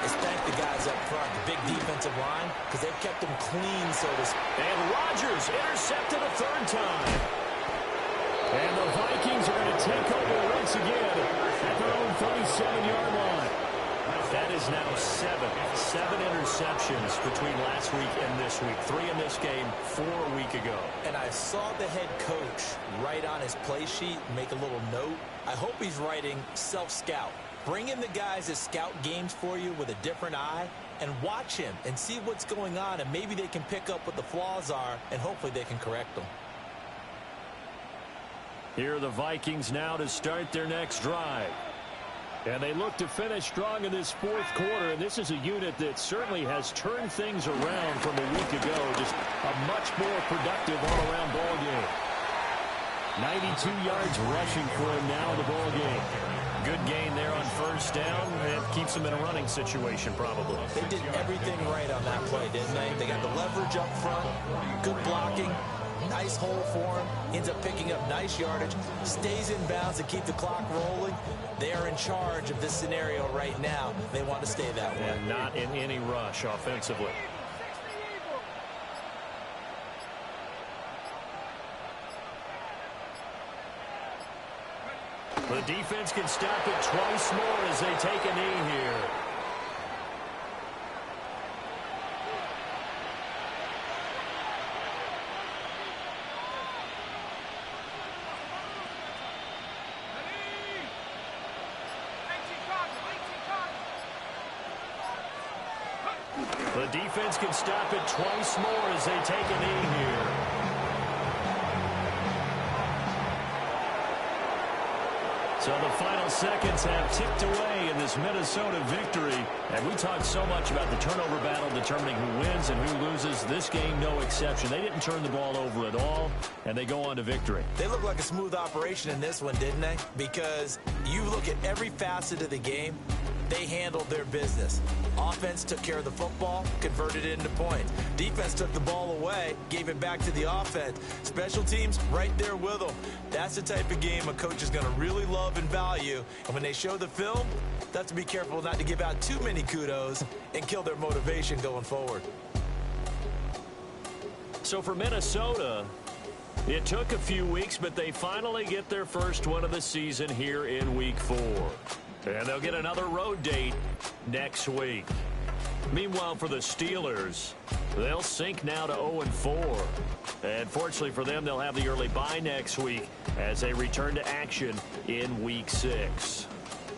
is thank the guys up front, the big defensive line, because they've kept them clean, so to speak. And Rodgers intercepted a 3rd time. And the Vikings are going to take over once again at their own 37-yard line. That is now seven interceptions between last week and this week. 3 in this game, 4 a week ago. And I saw the head coach write on his play sheet, make a little note. I hope he's writing self-scout. Bring in the guys that scout games for you with a different eye and watch him and see what's going on, and maybe they can pick up what the flaws are, and hopefully they can correct them. Here are the Vikings now to start their next drive. And they look to finish strong in this fourth quarter, and this is a unit that certainly has turned things around from a week ago. Just a much more productive all-around ball game. 92 yards rushing for him now in the ball game. Good gain there on first down. It keeps them in a running situation probably. They did everything right on that play, didn't they? They got the leverage up front, good blocking, nice hole for him, ends up picking up nice yardage, stays in bounds to keep the clock rolling. They are in charge of this scenario right now. They want to stay that way. And not in any rush offensively. The defense can stop it twice more as they take a knee here. The defense can stop it twice more as they take a knee here. So the final seconds have ticked away in this Minnesota victory. And we talked so much about the turnover battle determining who wins and who loses. This game, no exception. They didn't turn the ball over at all, and they go on to victory. They look like a smooth operation in this one, didn't they? Because you look at every facet of the game, they handled their business. Offense took care of the football, converted it into points. Defense took the ball away, gave it back to the offense. Special teams, right there with them. That's the type of game a coach is going to really love and value. And when they show the film, they have to be careful not to give out too many kudos and kill their motivation going forward. So for Minnesota, it took a few weeks, but they finally get their first win of the season here in Week 4. And they'll get another road date next week. Meanwhile, for the Steelers, they'll sink now to 0-4. And fortunately for them, they'll have the early bye next week as they return to action in Week 6.